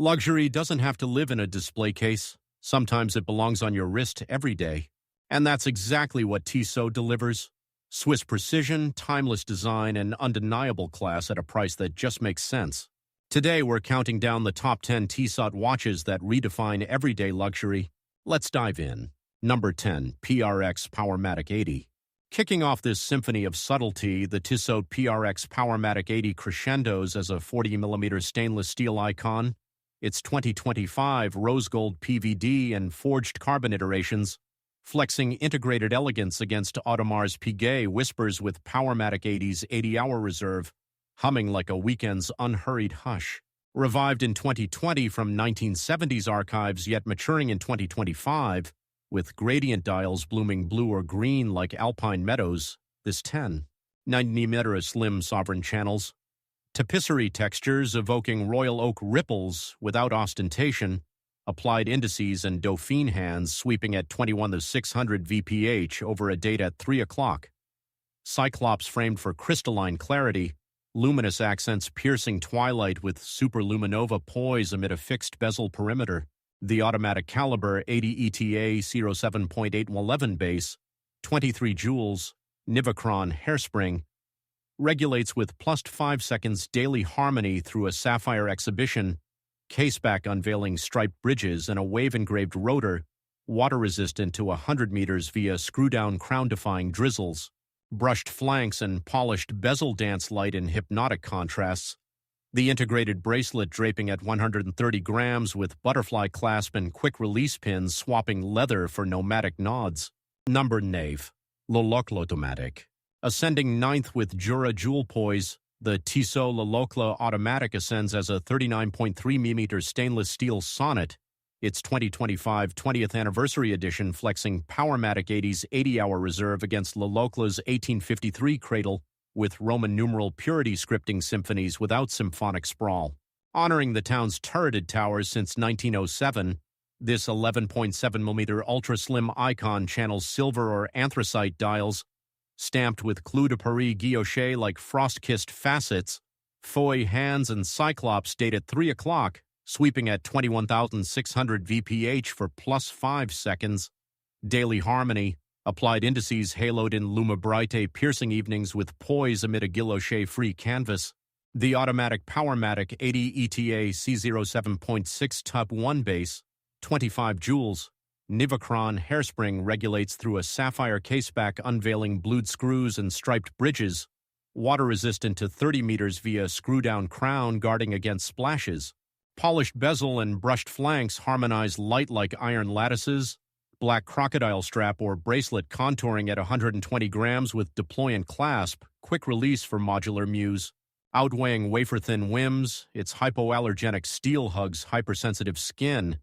Luxury doesn't have to live in a display case. Sometimes it belongs on your wrist every day. And that's exactly what Tissot delivers. Swiss precision, timeless design, and undeniable class at a price that just makes sense. Today we're counting down the top 10 Tissot watches that redefine everyday luxury. Let's dive in. Number 10. PRX Powermatic 80. Kicking off this symphony of subtlety, the Tissot PRX Powermatic 80 crescendos as a 40mm stainless steel icon. Its 2025 rose gold PVD and forged carbon iterations, flexing integrated elegance against Audemars Piguet whispers with Powermatic 80's 80-hour reserve, humming like a weekend's unhurried hush. Revived in 2020 from 1970s archives yet maturing in 2025, with gradient dials blooming blue or green like alpine meadows, this 10-90mm slim sovereign channels, tapisserie textures evoking royal oak ripples without ostentation, applied indices and Dauphine hands sweeping at 21/600 VPH over a date at 3 o'clock. Cyclops framed for crystalline clarity, luminous accents piercing twilight with superluminova poise amid a fixed bezel perimeter. The automatic caliber 80 ETA 07.811 base, 23 joules, Nivachron hairspring, regulates with plus 5 seconds daily harmony through a sapphire exhibition, caseback unveiling striped bridges and a wave-engraved rotor, water-resistant to 100 meters via screw-down crown-defying drizzles, brushed flanks and polished bezel dance light in hypnotic contrasts, the integrated bracelet draping at 130 grams with butterfly clasp and quick-release pins swapping leather for nomadic nods. Number 9. Locle Automatic. Ascending 9th with Jura jewel poise, the Tissot Locle Automatic ascends as a 39.3mm stainless steel sonnet, its 2025 20th anniversary edition flexing Powermatic 80's 80-hour reserve against Locle's 1853 cradle, with Roman numeral purity scripting symphonies without symphonic sprawl. Honoring the town's turreted towers since 1907, this 11.7mm ultra-slim icon channels silver or anthracite dials, stamped with Clou de Paris guilloche like frost-kissed facets, foy hands and cyclops date at 3 o'clock, sweeping at 21,600 VPH for plus 5 seconds. Daily harmony, applied indices haloed in Lumibrite piercing evenings with poise amid a guilloche-free canvas. The automatic Powermatic 80 ETA C07.6 Tup 1 base, 25 joules, Nivachron hairspring regulates through a sapphire caseback unveiling blued screws and striped bridges, water-resistant to 30 meters via screw-down crown guarding against splashes. Polished bezel and brushed flanks harmonize light like iron lattices, black crocodile strap or bracelet contouring at 120 grams with deployant clasp, quick release for modular muse. Outweighing wafer-thin whims, its hypoallergenic steel hugs hypersensitive skin.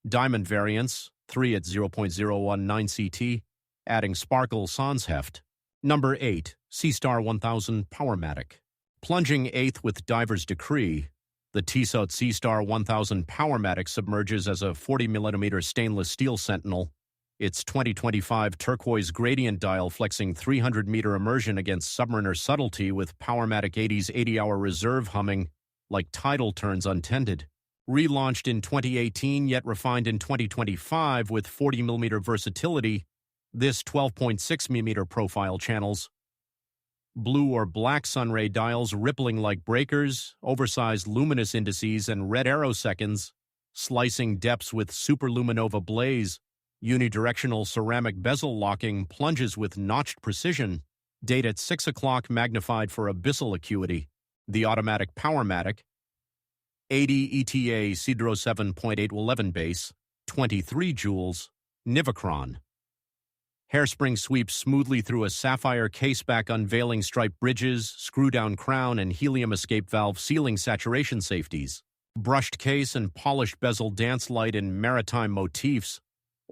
Diamond variants, 3 at 0.019 CT, adding sparkle sans heft. Number 8. Seastar 1000 Powermatic. Plunging 8th with Diver's Decree, the Tissot Seastar 1000 Powermatic submerges as a 40mm stainless steel sentinel, its 2025 turquoise gradient dial flexing 300-meter immersion against submariner subtlety with Powermatic 80's 80-hour reserve humming like tidal turns untended. Relaunched in 2018 yet refined in 2025 with 40mm versatility, this 12.6mm profile channels blue or black sunray dials rippling like breakers, oversized luminous indices and red arrow seconds, slicing depths with superluminova blaze, unidirectional ceramic bezel locking plunges with notched precision, date at 6 o'clock magnified for abyssal acuity. The automatic Powermatic 80 ETA C07.811 base, 23 joules, Nivachron. Hairspring sweeps smoothly through a sapphire caseback unveiling striped bridges, screw-down crown, and helium escape valve sealing saturation safeties. Brushed case and polished bezel dance light in maritime motifs.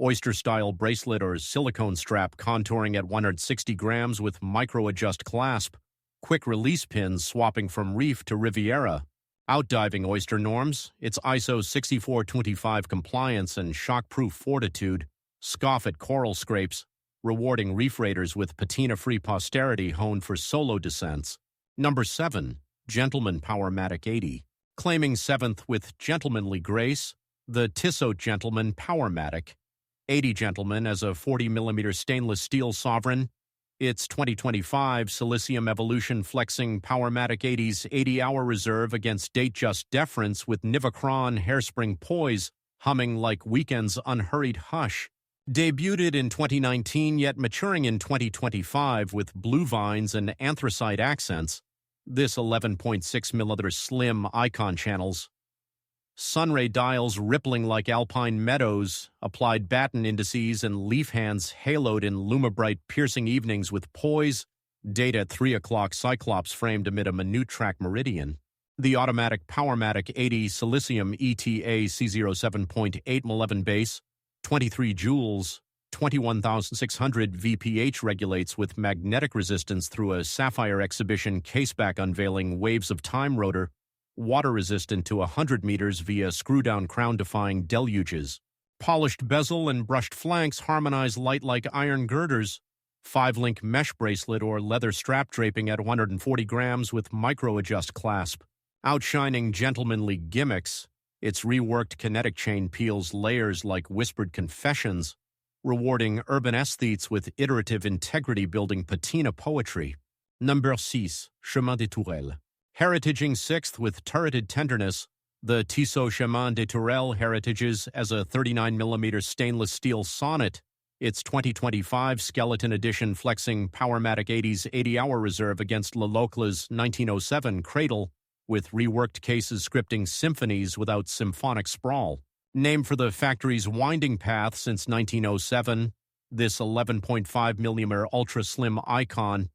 Oyster-style bracelet or silicone strap contouring at 160 grams with micro-adjust clasp. Quick release pins swapping from reef to Riviera. Outdiving oyster norms, its ISO 6425 compliance and shock-proof fortitude scoff at coral scrapes, rewarding reef raiders with patina-free posterity honed for solo descents. Number 7. Gentleman Powermatic 80. Claiming 7th with gentlemanly grace, the Tissot Gentleman Powermatic, 80 Gentleman as a 40mm stainless steel sovereign. Its 2025 Silicium Evolution Flexing Powermatic 80's 80-hour reserve against date-just deference with Nivacron hairspring poise, humming like weekend's unhurried hush. Debuted in 2019 yet maturing in 2025 with blue vines and anthracite accents, this 11.6mm slim icon channels. Sunray dials rippling like alpine meadows, applied batten indices and leaf hands haloed in lumibright piercing evenings with poise, date at 3 o'clock cyclops framed amid a minute track meridian. The automatic Powermatic 80 Silicium ETA C07.8mm base, 23 joules, 21,600 VPH regulates with magnetic resistance through a sapphire exhibition caseback unveiling waves of time rotor, water resistant to 100 meters via screw-down crown-defying deluges. Polished bezel and brushed flanks harmonize light like iron girders. 5-link mesh bracelet or leather strap draping at 140 grams with micro-adjust clasp. Outshining gentlemanly gimmicks, its reworked kinetic chain peels layers like whispered confessions, rewarding urban aesthetes with iterative integrity building patina poetry. Number 6, Chemin de Tourelles. Heritaging 6th with turreted tenderness, the Tissot Chemin de Tourelles heritages as a 39mm stainless steel sonnet, its 2025 Skeleton Edition flexing Powermatic 80's 80-hour reserve against Locle's 1907 cradle, with reworked cases scripting symphonies without symphonic sprawl. Named for the factory's winding path since 1907, this 11.5mm ultra-slim icon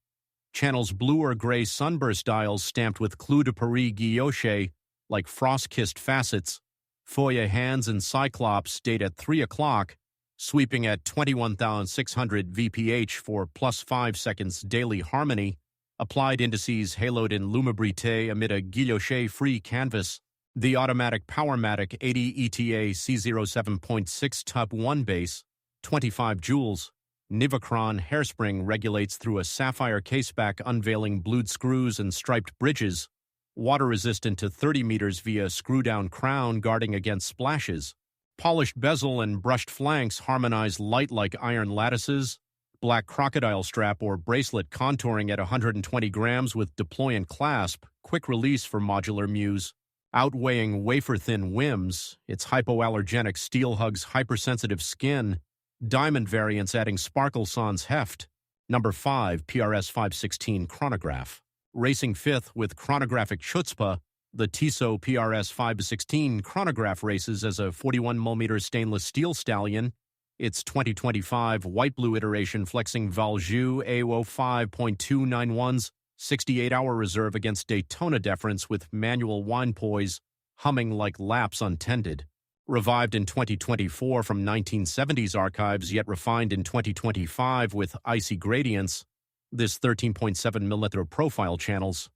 channels blue or gray sunburst dials stamped with Clou de Paris guilloche like frost-kissed facets, foyer hands and cyclops date at 3 o'clock, sweeping at 21,600 VPH for plus 5 seconds daily harmony, applied indices haloed in lumibrite amid a guilloche-free canvas. The automatic Powermatic 80 ETA C07.6 Tub 1 base, 25 joules, Nivacron hairspring regulates through a sapphire caseback unveiling blued screws and striped bridges, water-resistant to 30 meters via screw-down crown guarding against splashes. Polished bezel and brushed flanks harmonize light like iron lattices, black crocodile strap or bracelet contouring at 120 grams with deployant clasp, quick release for modular muse. Outweighing wafer-thin whims, its hypoallergenic steel hugs hypersensitive skin, diamond variants adding sparkle sans heft. Number 5, PRX 516 Chronograph. Racing 5th with chronographic chutzpah, the Tissot PRX 516 Chronograph races as a 41mm stainless steel stallion, its 2025 white-blue iteration flexing Valjoux A05.291's 68-hour reserve against Daytona deference with manual wine poise, humming like laps untended. Revived in 2024 from 1970s archives yet refined in 2025 with icy gradients, this 13.7mm profile channels.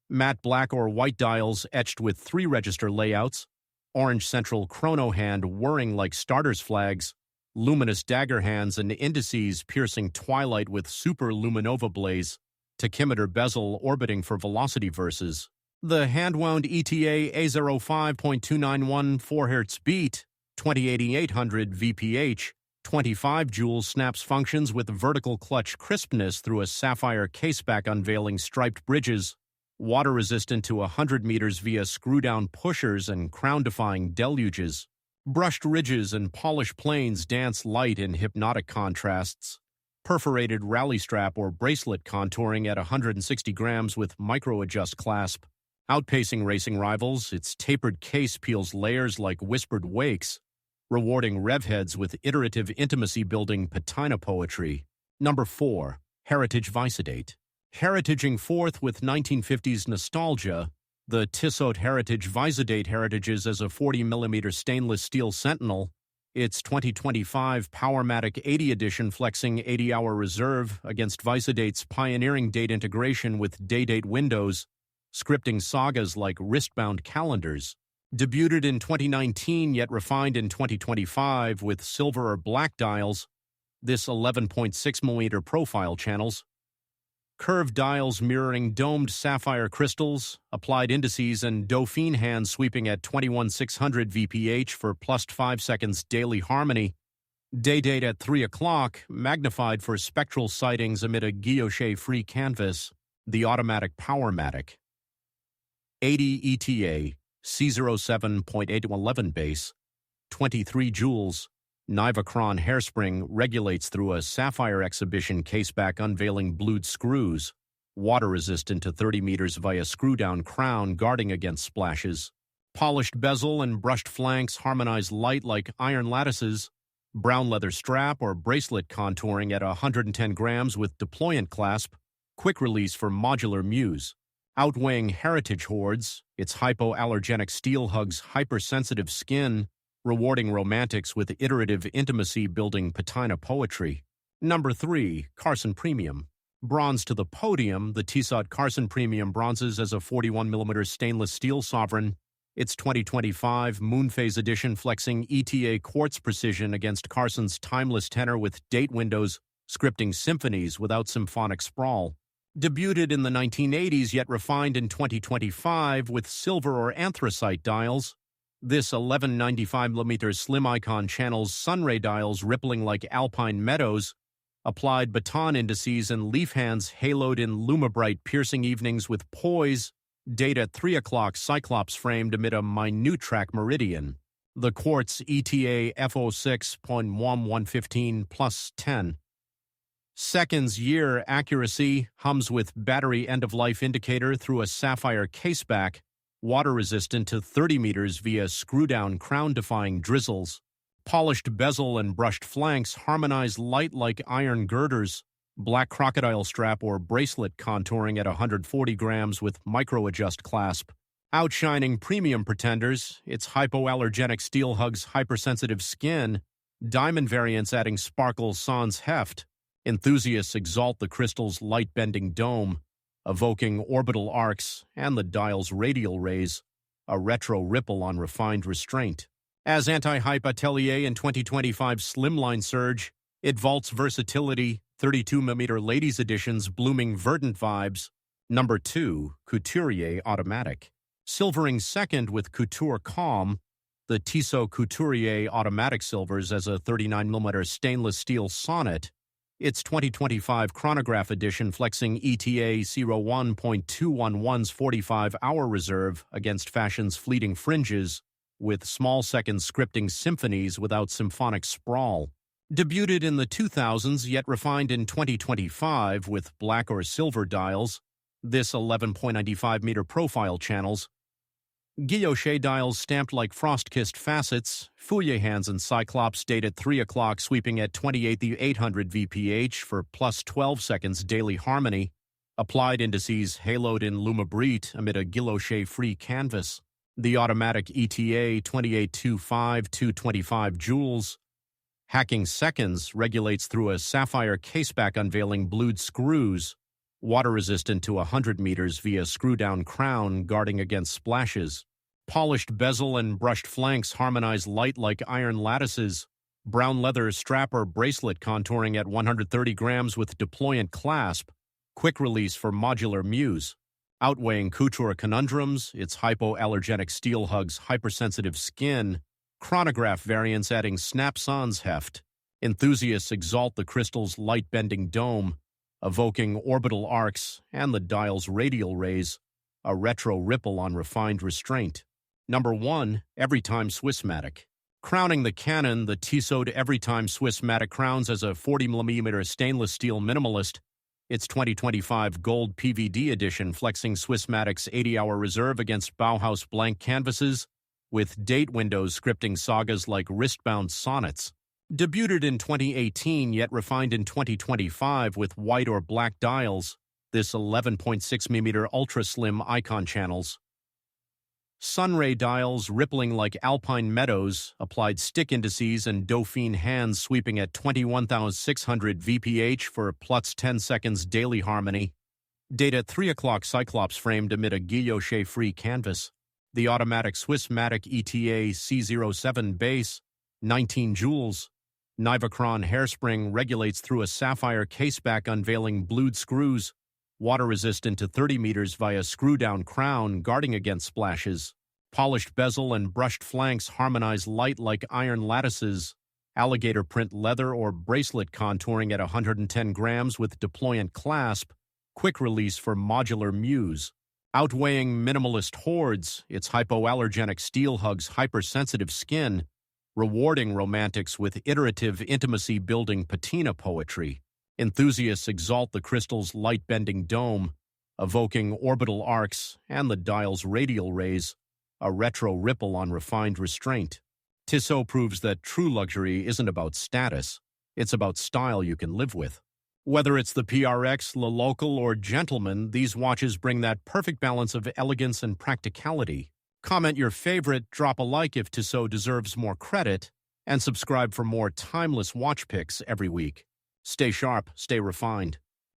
Matte black or white dials etched with 3-register layouts, orange central chrono hand whirring like starters flags, luminous dagger hands and indices piercing twilight with super luminova blaze, tachymeter bezel orbiting for velocity verses. The hand-wound ETA A05.291 4Hz beat, 28,800 VPH, 25 joules snaps functions with vertical clutch crispness through a sapphire caseback unveiling striped bridges, water-resistant to 100 meters via screw-down pushers and crown-defying deluges. Brushed ridges and polished planes dance light in hypnotic contrasts. Perforated rally strap or bracelet contouring at 160 grams with micro-adjust clasp. Outpacing racing rivals, its tapered case peels layers like whispered wakes, rewarding rev heads with iterative intimacy-building patina poetry. Number 4, Heritage Visodate. Heritaging 4th with 1950s nostalgia, the Tissot Heritage Visodate heritages as a 40mm stainless steel sentinel, its 2025 Powermatic 80 edition flexing 80-hour reserve against Visodate's pioneering date integration with day-date windows, scripting sagas like wristbound calendars. Debuted in 2019 yet refined in 2025 with silver or black dials, this 11.6mm profile channels. curved dials mirroring domed sapphire crystals, applied indices and Dauphine hands sweeping at 21,600 VPH for plus 5 seconds daily harmony. Day date at 3 o'clock, magnified for spectral sightings amid a guilloche-free canvas. The Automatic Powermatic. 80 ETA, C07.811 base, 23 joules. Nivacron hairspring regulates through a sapphire exhibition caseback unveiling blued screws, water-resistant to 30 meters via screw-down crown guarding against splashes. Polished bezel and brushed flanks harmonize light like iron lattices. Brown leather strap or bracelet contouring at 110 grams with deployant clasp. Quick release for modular muse. Outweighing heritage hoards, its hypoallergenic steel hugs hypersensitive skin, rewarding romantics with iterative intimacy-building patina poetry. Number 3, Carson Premium. Bronze to the podium, the Tissot Carson Premium bronzes as a 41mm stainless steel sovereign. Its 2025 Moonphase edition flexing ETA quartz precision against Carson's timeless tenor with date windows, scripting symphonies without symphonic sprawl. Debuted in the 1980s yet refined in 2025 with silver or anthracite dials. This 1195mm slim icon channels sunray dials rippling like alpine meadows, applied baton indices and leaf hands haloed in lumibright piercing evenings with poise, date at 3 o'clock cyclops framed amid a minute track meridian. The quartz ETA F06.1115 plus 10 seconds year accuracy hums with battery end-of-life indicator through a sapphire caseback, water-resistant to 30 meters via screw-down crown-defying drizzles. Polished bezel and brushed flanks harmonize light like iron girders. Black crocodile strap or bracelet contouring at 140 grams with micro-adjust clasp. Outshining premium pretenders, its hypoallergenic steel hugs hypersensitive skin. Diamond variants adding sparkle sans heft. Enthusiasts exalt the crystal's light-bending dome, evoking orbital arcs and the dial's radial rays, a retro ripple on refined restraint. As anti-hype atelier in 2025 slimline surge, it vaults versatility, 32mm ladies editions blooming verdant vibes. Number 2, Couturier Automatic. Silvering second with Couture Calm, the Tissot Couturier Automatic silvers as a 39mm stainless steel sonnet. Its 2025 Chronograph edition flexing ETA 01.211's 45-hour reserve against fashion's fleeting fringes, with small-second scripting symphonies without symphonic sprawl. Debuted in the 2000s yet refined in 2025 with black or silver dials, this 11.95-meter profile channels, guilloche dials stamped like frost-kissed facets, Fouille hands and cyclops date at 3 o'clock sweeping at 28,800 VPH for plus 12 seconds daily harmony, applied indices haloed in lumibrite amid a guilloche-free canvas. The Automatic ETA 2825-225 joules. Hacking seconds regulates through a sapphire caseback unveiling blued screws, water-resistant to 100 meters via screw-down crown guarding against splashes. Polished bezel and brushed flanks harmonize light like iron lattices. Brown leather strap or bracelet contouring at 130 grams with deployant clasp. Quick release for modular muse. Outweighing couture conundrums, its hypoallergenic steel hugs hypersensitive skin. Chronograph variants adding snap sans heft. Enthusiasts exalt the crystal's light-bending dome, evoking orbital arcs and the dial's radial rays, a retro ripple on refined restraint. Number 1, Everytime Swissmatic. Crowning the canon, the Tissot Everytime Swissmatic crowns as a 40mm stainless steel minimalist. Its 2025 gold PVD edition flexing Swissmatic's 80-hour reserve against Bauhaus blank canvases, with date windows scripting sagas like wristbound sonnets. Debuted in 2018 yet refined in 2025 with white or black dials, this 11.6mm ultra-slim icon channels. Sunray dials rippling like alpine meadows, applied stick indices and Dauphine hands sweeping at 21,600 VPH for plus 10 seconds daily harmony. Date at 3 o'clock cyclops framed amid a guilloche-free canvas. The Automatic Swissmatic ETA C07 base, 19 joules. Nivacron hairspring regulates through a sapphire caseback unveiling blued screws, water-resistant to 30 meters via screw-down crown guarding against splashes. Polished bezel and brushed flanks harmonize light like iron lattices. Alligator print leather or bracelet contouring at 110 grams with deployant clasp. Quick release for modular muse. Outweighing minimalist hoards, its hypoallergenic steel hugs hypersensitive skin, rewarding romantics with iterative intimacy-building patina poetry. Enthusiasts exalt the crystal's light-bending dome, evoking orbital arcs and the dial's radial rays, a retro ripple on refined restraint. Tissot proves that true luxury isn't about status, it's about style you can live with. Whether it's the PRX, Locle, or Gentleman, these watches bring that perfect balance of elegance and practicality. Comment your favorite, drop a like if Tissot deserves more credit, and subscribe for more timeless watch picks every week. Stay sharp, stay refined.